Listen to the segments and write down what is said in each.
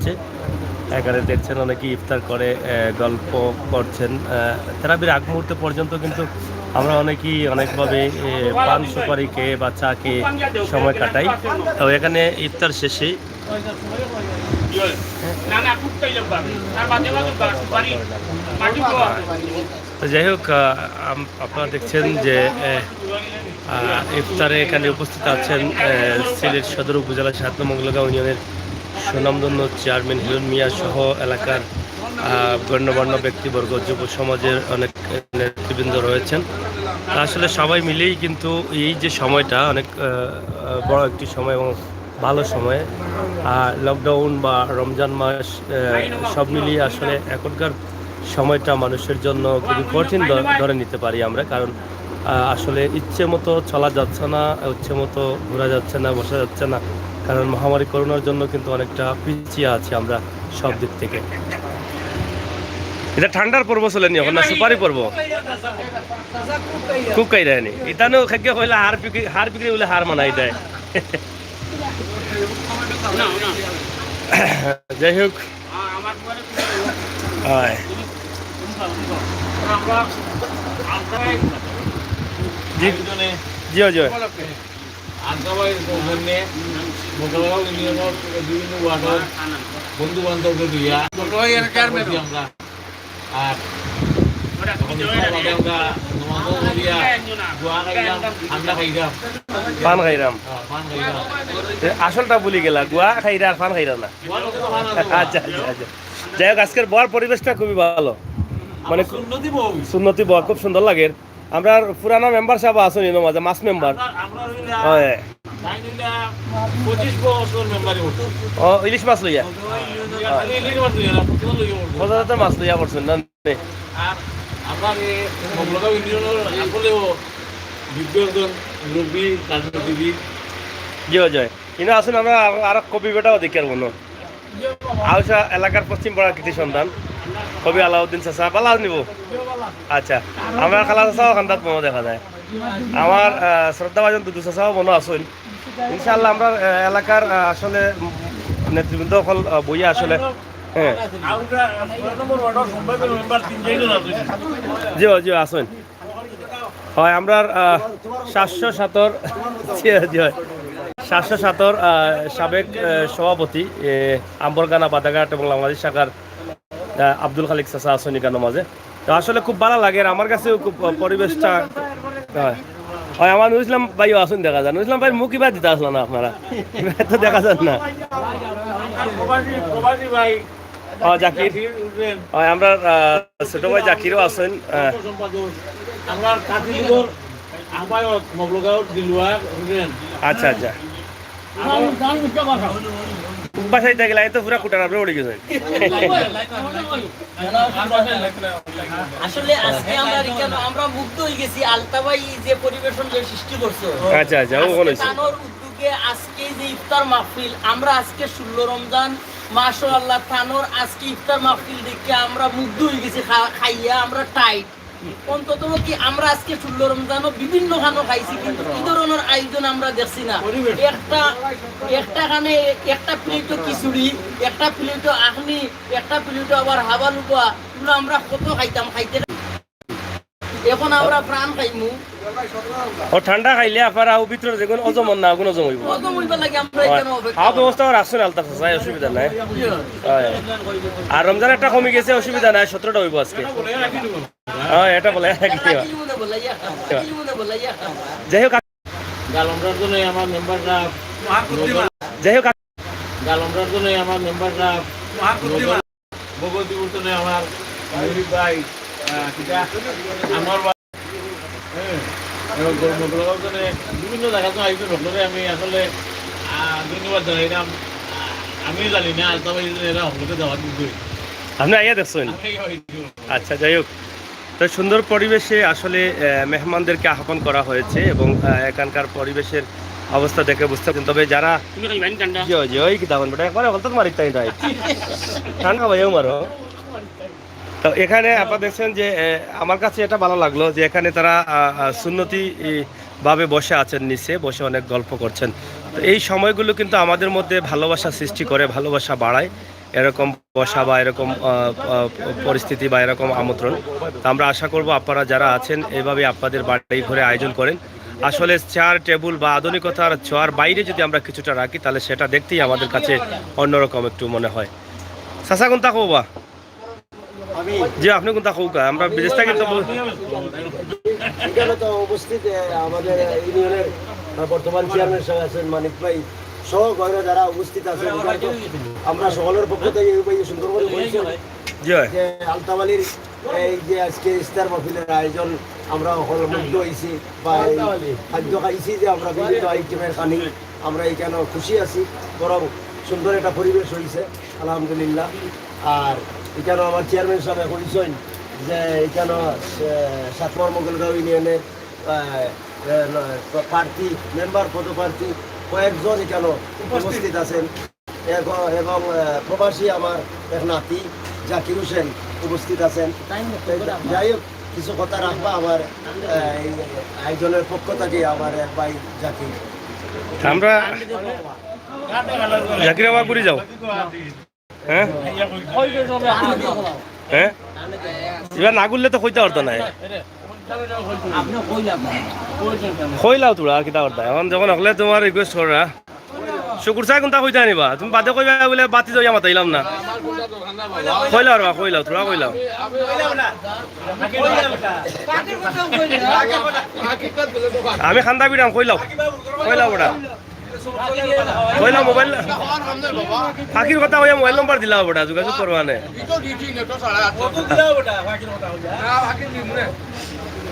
বসে এখানে দেখছেন অনেকেই ইফতার করে গল্প করছেন। তেরাবির আগ মুহূর্তে পর্যন্ত কিন্তু আমরা অনেকেই অনেকভাবে পান সুপারি খেয়ে বা চা খেয়ে সময় কাটাই। তো এখানে ইফতার শেষে তো যাই হোক, আপনারা দেখছেন যে ইফতারে এখানে উপস্থিত আছেন সিলেট সদর উপজেলা ৭ নং মঙ্গলগাঁও ইউনিয়নের সুনামধন্য চেয়ারম্যান হিরণ মিয়া সহ এলাকার গণ্যমান্য ব্যক্তিবর্গ, যুব সমাজের অনেক নেতৃবৃন্দ রয়েছেন। আসলে সবাই মিলেই কিন্তু এই যে সময়টা অনেক বড় একটি সময় এবং ভালো সময়। লকডাউন বা রমজান মাস সব মিলিয়ে আসলে এখনকার সময়টা মানুষের জন্য খুবই কঠিন ধরে নিতে পারি আমরা, কারণ আসলে ইচ্ছে মতো চলা যাচ্ছে না, ইচ্ছে মতো ঘোরা যাচ্ছে না, বসা যাচ্ছে না, কারণ মহামারী করোনার জন্য কিন্তু অনেকটা পিছিয়ে আছি আমরা সব দিক থেকে। এটা ঠান্ডার পর্ব চলে নি এখন না সুপারি পর্ব খুব কাই দেয়নি ইতানো খাদ্য হইলে হার বিক্রি হইলে হার মানাই দেয়। যাই হোক, জি জি জি বিভিন্ন ওয়ার্ডের বন্ধু বান্ধব আমরা পান খাইরাম, আসলটা ভুলি গেলা, গুয়া খাইরা আর পান খাইরা না। আচ্ছা আচ্ছা আচ্ছা, যাই হোক, আজকের বর পরিবেশটা খুবই ভালো, মানে সুন্নতি বর খুব সুন্দর লাগে। আমরা পুরানা মেম্বার সাহেব আছেন এর মাঝে, মাস মেম্বার ইলিশ মাছ লইয়া মাছ লইয়া পড়ছেন না। জয় কিন্তু আসুন আমরা আরো কবি বেটাও দেখি আর মনে আউসা এলাকার পশ্চিম পাড়ার কৃতি সন্তান কবি আলাউদ্দিন চাচা পালা নিব। আচ্ছা, আমার খালা চাচাও খান্দাত মনে দেখা যায়, আমার শ্রদ্ধাভাজন দুদু চাচাও মনে আসুন। ইনশাআল্লাহ আমরা এলাকার আসলে নেতৃবৃন্দ সকল বইয়া আসলে হ্যাঁ জি জি আসুন। হয় আমরা 707 সাবেক সভাপতি আম্বরগানা বাদাঘাট এবং বাংলাদেশ শাখার আব্দুল খালিক চাচা আসুন এখানে মাঝে। তো আসলে খুব ভালো লাগে, আর আমার কাছেও খুব পরিবেশটা হয়। আমার নুর ইসলাম ভাইও আসুন, দেখা যায় নুর ইসলাম ভাই মুখ ইবার দিতে আসলো না, আপনারা তো দেখা যান না। জাকির হয়, আমরা ছোট ভাই জাকিরও আছেন। আচ্ছা আচ্ছা, বাসায় দেখলে তো পুরা কুটার আপনি উড়ে গেছেন। আসলে আজকে আমরা মুগ্ধ হয়ে গেছি আলতা ভাই যে পরিবেশন যে সৃষ্টি করছে। আচ্ছা আচ্ছা, ও বলেছে তানোর উদ্যোগে আজকে যে ইফতার মাহফিল, আমরা আজকে 16 রমজান মাশাআল্লাহ তানোর আজকে ইফতার মাহফিল দেখে আমরা মুগ্ধ হয়ে গেছি, খাইয়া আমরা টাইট। অন্তত কি আমরা আজকে 16 রমজানও বিভিন্ন খানো খাইছি, কিন্তু এই ধরনের আয়োজন আমরা দেখছি না। একটা খানে একটা প্লেটও খিচুড়ি, একটা প্লেটও আখনি, একটা প্লেটও আবার হাবা লুকা, এগুলো আমরা কত খাইতাম, খাইতে এখন আমরা প্রাণ খাইমু। ও ঠান্ডা খাইলে আপনার আউ ভিতরে দেখুন অজমন না কোনো জমইব, অজম হইবা লাগে আমরা এখানে অপেক্ষা। আউ ব্যবস্থা রাখছেন আলতা চাই, অসুবিধা নাই। আর রমজান একটা কমে গেছে, অসুবিধা নাই, 17টা হইব আজকে। হ্যাঁ এটা বলে যাই হোক, আমার মেম্বাররা যাই হোক আমার মেম্বাররা ভগবতী আমার ভাই আমার বিভিন্ন জায়গা তো আয়োজন হলে আমি আসলে ধন্যবাদ জানাইলাম। আমিও জানি না আলতা ভাই এরা হলকে যাওয়া কিন্তু আপনি আইয়া দেখছেন। আচ্ছা, যাই হোক, তো সুন্দর পরিবেশে আসলে মেহমানদেরকে আহ্বান করা হয়েছে এবং এখানকার পরিবেশের অবস্থা দেখে বুঝতে পারছেন। তবে যারা ঠান্ডা ভাইও মারো, তো এখানে আপনারা দেখছেন যে আমার কাছে এটা ভালো লাগলো যে এখানে তারা সুন্নতি ভাবে বসে আছেন, নিচে বসে অনেক গল্প করছেন। তো এই সময়গুলো কিন্তু আমাদের মধ্যে ভালোবাসা সৃষ্টি করে, ভালোবাসা বাড়ায় এরকম বসা বা এরকম পরিস্থিতি বা এরকম আমন্ত্রণ। তো আমরা আশা করব আপনারা যারা আছেন এভাবে আপনাদের বাড়ি ঘরে আয়োজন করেন। আসলে চেয়ার টেবিল বা আধুনিকতার ছোঁয়ার বাইরে যদি আমরা কিছুটা রাখি তাহলে সেটা দেখতেই আমাদের কাছে অন্যরকম একটু মনে হয়। চাচা কোনটা কব বা জি আপনি কোনটা কৌক আমরা বিদেশ থেকে তো এখানে তো উপস্থিত আমাদের ইউনিয়নের বর্তমান চেয়ারম্যান সাহেব আছেন মানিক ভাই সহ ঘরে যারা উপস্থিত আছেন আমরা সকলের পক্ষ থেকে এই সুন্দর করে বলছি জি হয় যে আলতাবালির এই যে আজকে ইস্তার মাহফিলের আয়োজন আমরা মুগ্ধ হয়েছি বা এই খাদ্য খাইছি যে আমরা বিভিন্ন আইটেমের খানি আমরা এখানে খুশি আছি বরং সুন্দর একটা পরিবেশ হয়েছে আলহামদুলিল্লাহ। আর এখানে আমার চেয়ারম্যান সাহেব কইছেন যে এখানে 7 নম্বর মোগলগাঁও ইউনিয়নের প্রার্থী মেম্বার পদপ্রার্থী কয়েকজন এখানে উপস্থিত আছেন এবং প্রবাসী আমার এক নাতি জাকির হোসেন উপস্থিত আছেন। যাই হোক কিছু কথা রাখবা আমার এই আয়োজনের পক্ষ থেকে আমার এক ভাই জাকির। আমরা জাকির বাবা ঘুরে যাও হ্যাঁ হ্যাঁ এবার না ঘুরলে তো কইতে পারতো না কইলাও তোরা আর কিতা করতা এখন যখন হলে তোমার রিকোয়েস্ট করা শুকুর চাই কোনটা কইতে আনিবা তুমি বাদে কইবা বলে বাতি যাইয়া মাতাইলাম না কইলাও রা কইলাও তোরা কইলাও আমি খান্দা বিরাম কইলাও কইলাও বড়া কইলাও মোবাইল ফাঁকির কথা কইয়া মোবাইল নম্বর দিলাও বড়া যোগাযোগ করবা নে।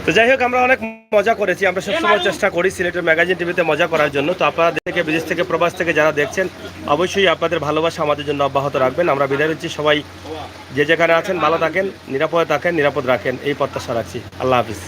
তো যাই হোক আমরা অনেক মজা করেছি, আমরা সবসময় চেষ্টা করি সিলেটের ম্যাগাজিন টিভিতে মজা করার জন্য। তো আপনারা থেকে বিদেশ থেকে প্রবাস থেকে যারা দেখছেন অবশ্যই আপনাদের ভালোবাসা আমাদের জন্য অব্যাহত রাখবেন। আমরা বিদায় নিচ্ছি, সবাই যে যেখানে আছেন ভালো থাকেন, নিরাপদে থাকেন, নিরাপদ রাখেন এই প্রত্যাশা রাখছি। আল্লাহ হাফিজ।